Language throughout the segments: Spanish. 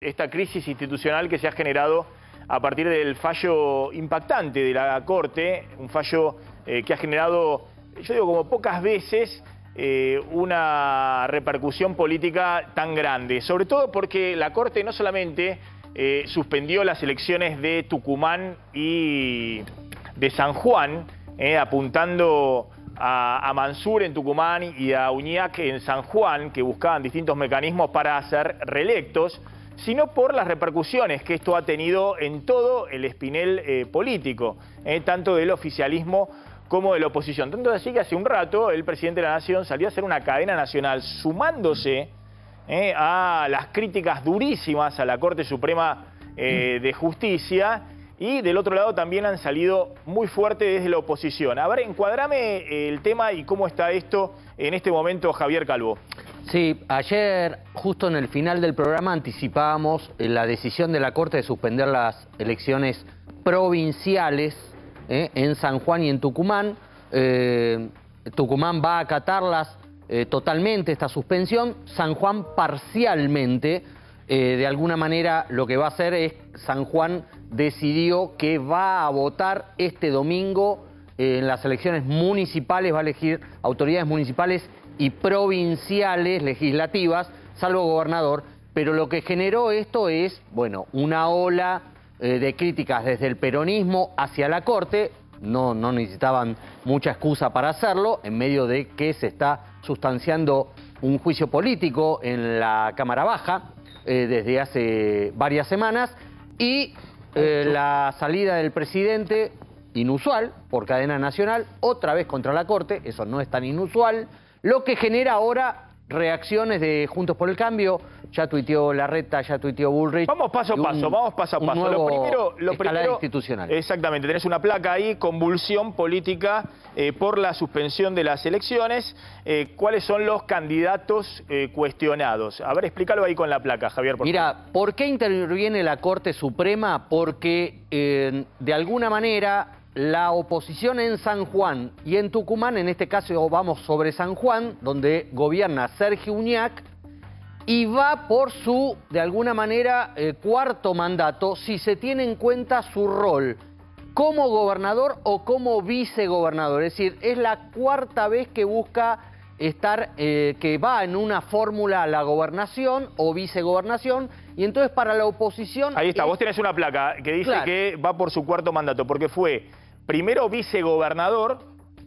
esta crisis institucional que se ha generado a partir del fallo impactante de la Corte, un fallo que ha generado, yo digo, como pocas veces una repercusión política tan grande, sobre todo porque la Corte no solamente suspendió las elecciones de Tucumán y de San Juan, apuntando a Mansur en Tucumán y a Uñac en San Juan, que buscaban distintos mecanismos para ser reelectos, sino por las repercusiones que esto ha tenido en todo el espinel político, tanto del oficialismo como de la oposición. Tanto así que hace un rato el presidente de la Nación salió a hacer una cadena nacional sumándose a las críticas durísimas a la Corte Suprema de Justicia, y del otro lado también han salido muy fuerte desde la oposición. A ver, encuadrame el tema y cómo está esto en este momento, Javier Calvo. Sí, ayer, justo en el final del programa, anticipábamos la decisión de la Corte de suspender las elecciones provinciales en San Juan y en Tucumán. Tucumán va a acatarlas totalmente, esta suspensión. San Juan parcialmente. De alguna manera lo que va a hacer es, San Juan decidió que va a votar este domingo en las elecciones municipales, va a elegir autoridades municipales y provinciales legislativas, salvo gobernador, pero lo que generó esto es, bueno, una ola de críticas desde el peronismo hacia la Corte. No necesitaban mucha excusa para hacerlo, en medio de que se está sustanciando un juicio político en la Cámara Baja desde hace varias semanas, y la salida del presidente, inusual, por cadena nacional, otra vez contra la Corte, eso no es tan inusual, lo que genera ahora reacciones de Juntos por el Cambio. Ya tuiteó Larreta, ya tuiteó Bullrich. Vamos paso a paso, vamos paso a paso. Lo primero, institucional. Exactamente, tenés una placa ahí, convulsión política por la suspensión de las elecciones. ¿Cuáles son los candidatos cuestionados? A ver, explícalo ahí con la placa, Javier. Mira, ¿por qué interviene la Corte Suprema? Porque de alguna manera la oposición en San Juan y en Tucumán, en este caso vamos sobre San Juan, donde gobierna Sergio Uñac, y va por su, de alguna manera, cuarto mandato, si se tiene en cuenta su rol como gobernador o como vicegobernador. Es decir, es la cuarta vez que busca estar, que va en una fórmula a la gobernación o vicegobernación, y entonces para la oposición... Ahí está, vos tenés una placa que dice, claro, que va por su cuarto mandato, porque fue primero vicegobernador.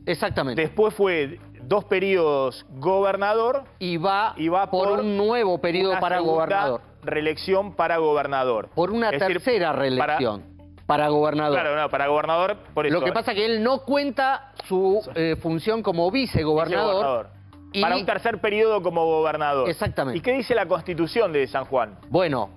Exactamente. Después fue 2 periodos gobernador y va por un nuevo periodo para gobernador. Reelección para gobernador. Por una tercera reelección para gobernador. Claro, no, para gobernador, por eso. Lo que pasa es que él no cuenta su función como vicegobernador. Para un tercer periodo como gobernador. Exactamente. ¿Y qué dice la Constitución de San Juan? Bueno,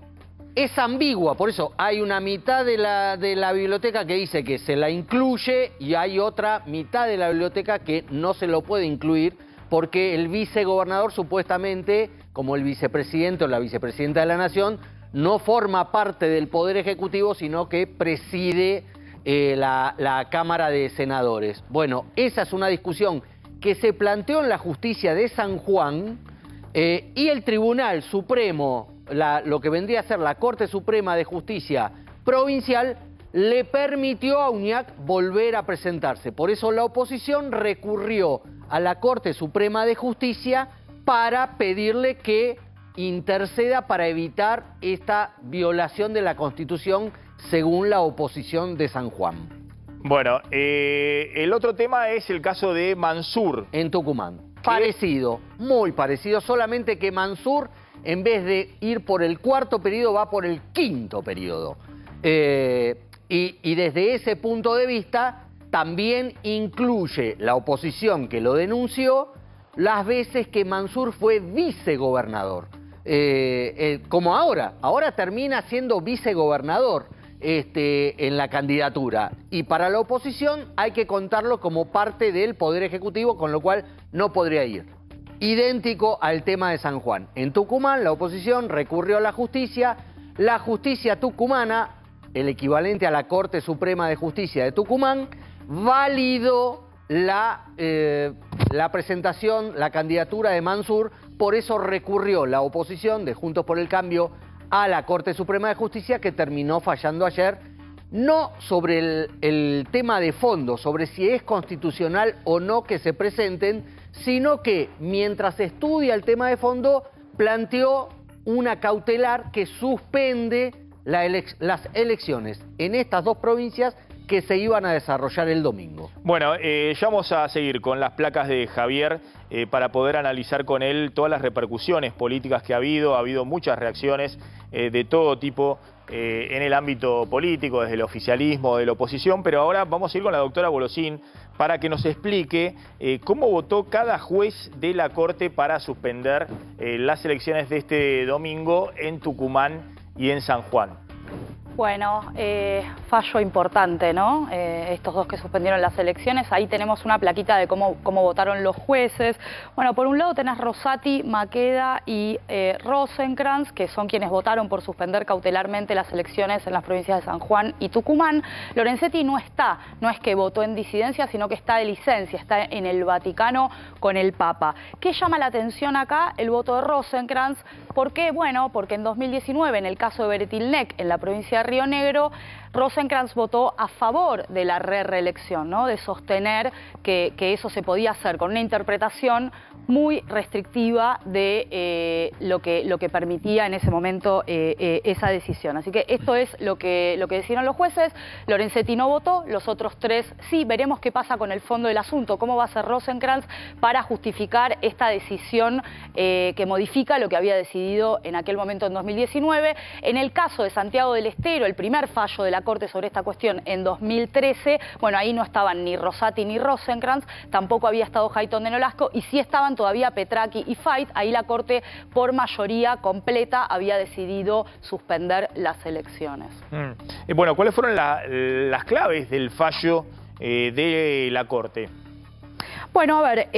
es ambigua, por eso hay una mitad de la biblioteca que dice que se la incluye y hay otra mitad de la biblioteca que no se lo puede incluir, porque el vicegobernador supuestamente, como el vicepresidente o la vicepresidenta de la Nación, no forma parte del Poder Ejecutivo, sino que preside la Cámara de Senadores. Bueno, esa es una discusión que se planteó en la justicia de San Juan, y el Tribunal Supremo, lo que vendría a ser la Corte Suprema de Justicia Provincial, le permitió a Uñac volver a presentarse. Por eso la oposición recurrió a la Corte Suprema de Justicia para pedirle que interceda para evitar esta violación de la Constitución, según la oposición de San Juan. Bueno, el otro tema es el caso de Mansur. En Tucumán. Parecido, muy parecido, solamente que Mansur, en vez de ir por el cuarto periodo, va por el quinto periodo. Y desde ese punto de vista, también incluye la oposición que lo denunció las veces que Mansur fue vicegobernador. Como ahora termina siendo vicegobernador en la candidatura. Y para la oposición hay que contarlo como parte del Poder Ejecutivo, con lo cual no podría ir. Idéntico al tema de San Juan. En Tucumán la oposición recurrió a la justicia tucumana, el equivalente a la Corte Suprema de Justicia de Tucumán, validó la presentación, la candidatura de Mansur. Por eso recurrió la oposición de Juntos por el Cambio a la Corte Suprema de Justicia, que terminó fallando ayer, no sobre el tema de fondo, sobre si es constitucional o no que se presenten, sino que mientras estudia el tema de fondo, planteó una cautelar que suspende las elecciones en estas dos provincias que se iban a desarrollar el domingo. Bueno, ya vamos a seguir con las placas de Javier para poder analizar con él todas las repercusiones políticas que ha habido muchas reacciones de todo tipo en el ámbito político, desde el oficialismo, de la oposición, pero ahora vamos a ir con la doctora Bolosín para que nos explique cómo votó cada juez de la Corte para suspender las elecciones de este domingo en Tucumán y en San Juan. Bueno, fallo importante, ¿no? Estos dos que suspendieron las elecciones, ahí tenemos una plaquita de cómo votaron los jueces. Bueno, por un lado tenés Rosati, Maqueda y Rosenkrantz, que son quienes votaron por suspender cautelarmente las elecciones en las provincias de San Juan y Tucumán. Lorenzetti no está, no es que votó en disidencia, sino que está de licencia, está en el Vaticano con el Papa. ¿Qué llama la atención acá? El voto de Rosenkrantz. ¿Por qué? Bueno, porque en 2019, en el caso de Beretilnec, en la provincia de Río Negro, Rosenkrantz votó a favor de la reelección, ¿no? De sostener que eso se podía hacer con una interpretación muy restrictiva de lo que permitía en ese momento esa decisión. Así que esto es lo que decidieron los jueces. Lorenzetti no votó, los otros tres sí. Veremos qué pasa con el fondo del asunto, cómo va a ser Rosenkrantz para justificar esta decisión que modifica lo que había decidido en aquel momento en 2019. En el caso de Santiago del Estero, el primer fallo de la Corte sobre esta cuestión en 2013, bueno, ahí no estaban ni Rosati ni Rosenkrantz, tampoco había estado Jayton de Nolasco y sí estaban todavía Petraki y Fait. Ahí la Corte por mayoría completa había decidido suspender las elecciones. Bueno, ¿cuáles fueron las claves del fallo de la Corte? Bueno, a ver,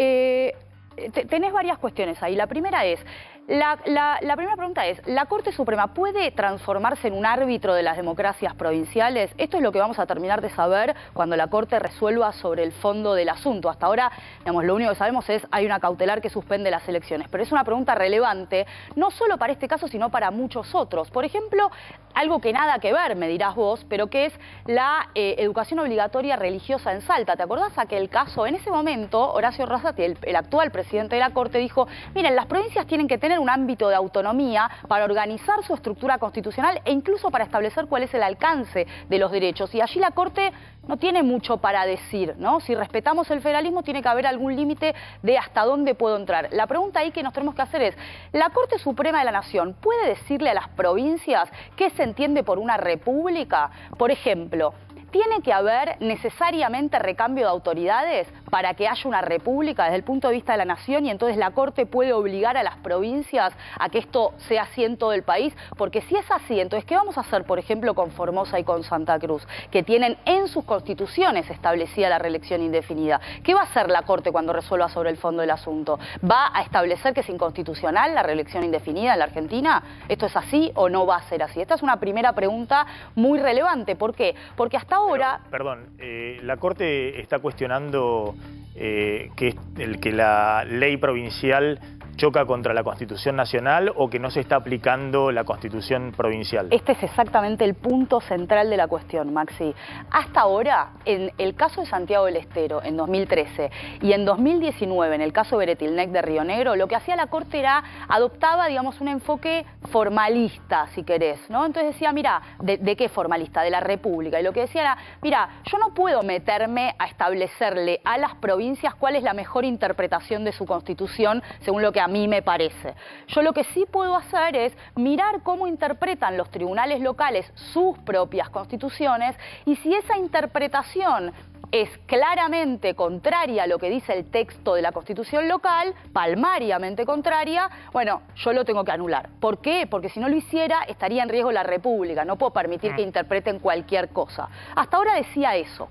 tenés varias cuestiones ahí. La primera es, la primera pregunta es, ¿la Corte Suprema puede transformarse en un árbitro de las democracias provinciales? Esto es lo que vamos a terminar de saber cuando la Corte resuelva sobre el fondo del asunto. Hasta ahora, digamos, lo único que sabemos es hay una cautelar que suspende las elecciones. Pero es una pregunta relevante, no solo para este caso, sino para muchos otros. Por ejemplo, algo que nada que ver, me dirás vos, pero que es la educación obligatoria religiosa en Salta. ¿Te acordás aquel caso? En ese momento, Horacio Rosati, el actual presidente de la Corte, dijo, miren, las provincias tienen que tener un ámbito de autonomía para organizar su estructura constitucional e incluso para establecer cuál es el alcance de los derechos. Y allí la Corte no tiene mucho para decir, ¿no? Si respetamos el federalismo, tiene que haber algún límite de hasta dónde puedo entrar. La pregunta ahí que nos tenemos que hacer es, ¿la Corte Suprema de la Nación puede decirle a las provincias qué se entiende por una república? Por ejemplo, ¿tiene que haber necesariamente recambio de autoridades para que haya una república desde el punto de vista de la nación y entonces la Corte puede obligar a las provincias a que esto sea así en todo el país? Porque si es así, entonces, ¿qué vamos a hacer, por ejemplo, con Formosa y con Santa Cruz, que tienen en sus constituciones establecida la reelección indefinida? ¿Qué va a hacer la Corte cuando resuelva sobre el fondo del asunto? ¿Va a establecer que es inconstitucional la reelección indefinida en la Argentina? ¿Esto es así o no va a ser así? Esta es una primera pregunta muy relevante. ¿Por qué? Porque hasta ahora... Perdón, la Corte está cuestionando que la ley provincial choca contra la Constitución Nacional o que no se está aplicando la Constitución provincial. Este es exactamente el punto central de la cuestión, Maxi. Hasta ahora, en el caso de Santiago del Estero, en 2013, y en 2019, en el caso de Beretilnec de Río Negro, lo que hacía la Corte era, adoptaba, digamos, un enfoque formalista, si querés, ¿no? Entonces decía, mira, ¿de qué formalista? De la República. Y lo que decía era, mira, yo no puedo meterme a establecerle a las provincias cuál es la mejor interpretación de su Constitución, según lo que a mí me parece. Yo lo que sí puedo hacer es mirar cómo interpretan los tribunales locales sus propias constituciones y si esa interpretación es claramente contraria a lo que dice el texto de la Constitución local, palmariamente contraria, bueno, yo lo tengo que anular. ¿Por qué? Porque si no lo hiciera, estaría en riesgo la República. No puedo permitir que interpreten cualquier cosa. Hasta ahora decía eso.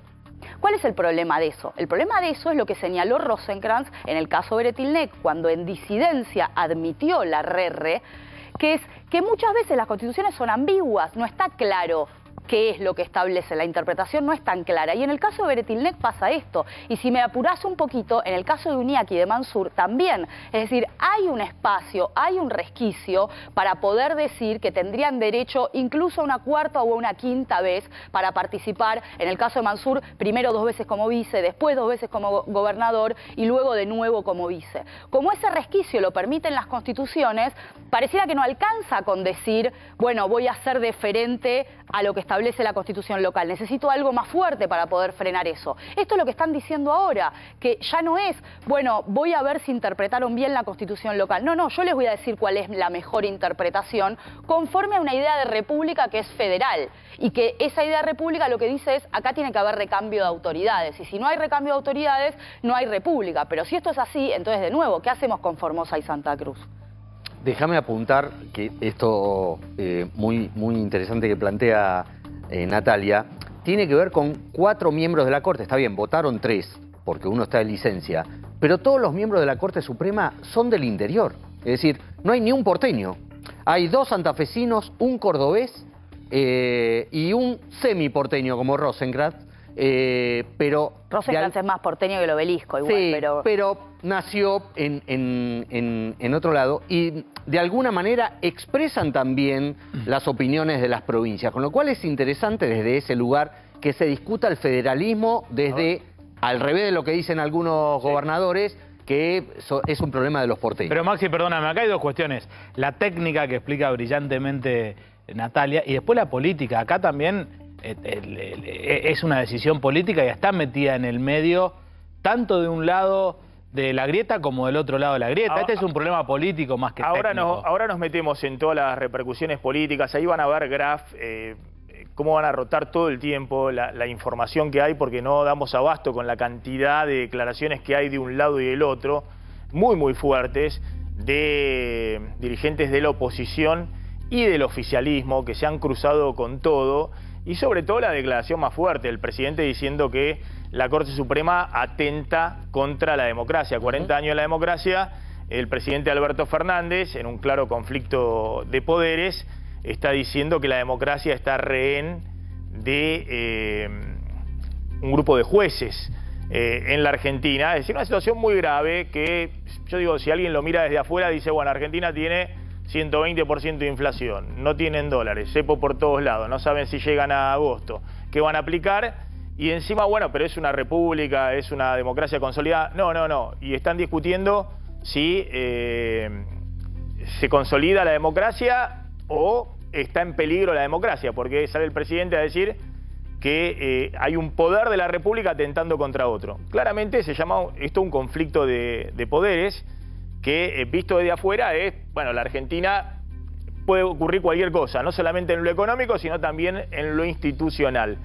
¿Cuál es el problema de eso? El problema de eso es lo que señaló Rosenkrantz en el caso Beretilnec, cuando en disidencia admitió la RERRE, que es que muchas veces las constituciones son ambiguas, no está claro qué es lo que establece. La interpretación no es tan clara. Y en el caso de Beretilnec pasa esto. Y si me apurás un poquito, en el caso de Uñaki y de Mansur también. Es decir, hay un espacio, hay un resquicio para poder decir que tendrían derecho incluso a una cuarta o a una quinta vez para participar. En el caso de Mansur, primero 2 veces como vice, después 2 veces como gobernador y luego de nuevo como vice. Como ese resquicio lo permiten las constituciones, pareciera que no alcanza con decir, bueno, voy a ser deferente a lo que establece la constitución local. Necesito algo más fuerte para poder frenar eso. Esto es lo que están diciendo ahora, que ya no es, bueno, voy a ver si interpretaron bien la constitución local. No, no, yo les voy a decir cuál es la mejor interpretación conforme a una idea de república que es federal. Y que esa idea de república lo que dice es, acá tiene que haber recambio de autoridades. Y si no hay recambio de autoridades, no hay república. Pero si esto es así, entonces de nuevo, ¿qué hacemos con Formosa y Santa Cruz? Déjame apuntar que esto muy interesante que plantea Natalia, tiene que ver con 4 miembros de la Corte. Está bien, votaron 3, porque uno está de licencia, pero todos los miembros de la Corte Suprema son del interior. Es decir, no hay ni un porteño. Hay 2 santafesinos, un cordobés y un semiporteño como Rosenkrantz. Pero Rosenkrantz es más porteño que el Obelisco, igual, sí, pero nació en otro lado y de alguna manera expresan también las opiniones de las provincias, con lo cual es interesante desde ese lugar que se discuta el federalismo desde, al revés de lo que dicen algunos gobernadores, que es un problema de los porteños. Pero Maxi, perdóname, acá hay 2 cuestiones. La técnica que explica brillantemente Natalia y después la política. Acá también es una decisión política y está metida en el medio, tanto de un lado de la grieta como del otro lado de la grieta. Este es un problema político más que técnico. Ahora nos metemos en todas las repercusiones políticas. Ahí van a ver, Graf, cómo van a rotar todo el tiempo la información que hay, porque no damos abasto con la cantidad de declaraciones que hay de un lado y del otro, muy fuertes, de dirigentes de la oposición y del oficialismo que se han cruzado con todo. Y sobre todo la declaración más fuerte, el presidente diciendo que la Corte Suprema atenta contra la democracia. 40 años de la democracia, el presidente Alberto Fernández, en un claro conflicto de poderes, está diciendo que la democracia está rehén de un grupo de jueces en la Argentina. Es decir, una situación muy grave que, yo digo, si alguien lo mira desde afuera, dice, bueno, Argentina tiene 120% de inflación, no tienen dólares, cepo por todos lados, no saben si llegan a agosto, qué van a aplicar, y encima, bueno, pero es una república, es una democracia consolidada. No, y están discutiendo si se consolida la democracia o está en peligro la democracia, porque sale el presidente a decir que hay un poder de la república atentando contra otro. Claramente se llama esto un conflicto de poderes, que visto desde afuera es, bueno, la Argentina puede ocurrir cualquier cosa, no solamente en lo económico, sino también en lo institucional.